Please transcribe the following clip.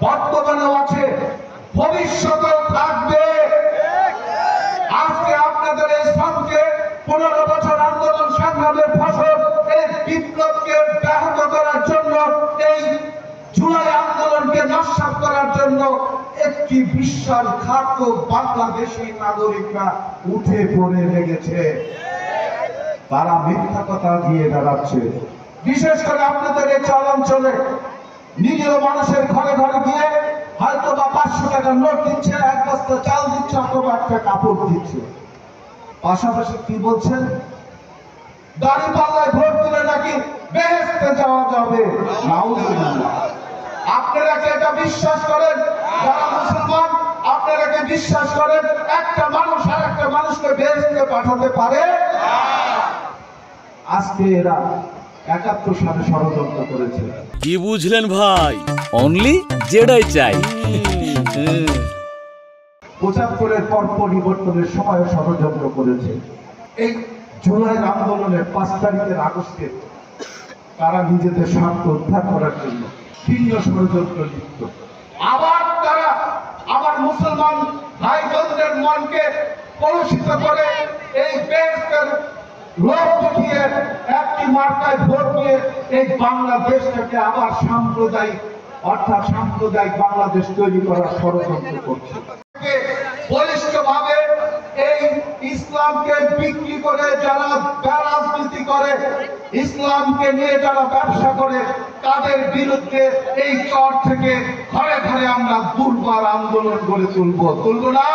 বর্তমানেও আছে, ভবিষ্যতেও থাকবে। আজকে আপনাদের এই ইসলামকে 15 বছর আন্দোলন সংগ্রামের ফসল, এই বিপ্লবকে ব্যাহত করার জন্য, এই জুলাই আন্দোলনকে নস্যাৎ করার জন্য একটি বিশ্বাসঘাতক বাংলাদেশি নাগরিকরা উঠে পড়ে লেগেছে। তারা মিথ্যা কথা দিয়ে বেড়াচ্ছে। বিশেষ করে আপনাদের এই চলাঞ্চলে নিরীহ মানুষের ঘরে ঘরে গিয়ে হয়তো বা 500 টাকার নোট দিচ্ছে, 1 বস্তা চাল দিচ্ছে, অথবা একটা কাপড় দিচ্ছে। পাশাপাশি কি বলছেন? দাঁড়িপাল্লায় ভোট দিলে নাকি বেহেশতে যাওয়া যাবে। নাউজুবিল্লাহ। আপনারা কি এটা বিশ্বাস করেন? যারা মুসলমান, আপনারা কি বিশ্বাস করেন একটা মানুষ আর একটা মানুষকে বেহেশতে পাঠাতে পারে? আজকে এরা 71 সালে ষড়যন্ত্র করেছে। কি বুঝলেন ভাই? অনলি যেটাই চাই। 75-এর পর পরিবর্তনের সময় ষড়যন্ত্র করেছে। এই জুলাই আন্দোলনের 5 তারিখের আগস্টে তারা নিজেদের স্বার্থ উদ্ধার করার জন্য ভিন্ন ষড়যন্ত্র লিপ্ত। আবার তারা আমার মুসলমান ভাই বোনদের মনকে কলুষিত করে এই বেহেশতের লোভ দেখিয়ে একটি মার্কায় ভোট দিয়ে এই বাংলাদেশটাকে আবার সাম্প্রদায়িক, অর্থাৎ সাম্প্রদায়িক বাংলাদেশ তৈরি করার ষড়যন্ত্র করছে। বলিষ্ঠভাবে এই ইসলামকে বিক্রি করে যারা রাজনীতি করে, ইসলামকে নিয়ে যারা ব্যবসা করে, তাদের বিরুদ্ধে এই চর থেকে ঘরে ঘরে আমরা দুর্বার আন্দোলন গড়ে তুলব না?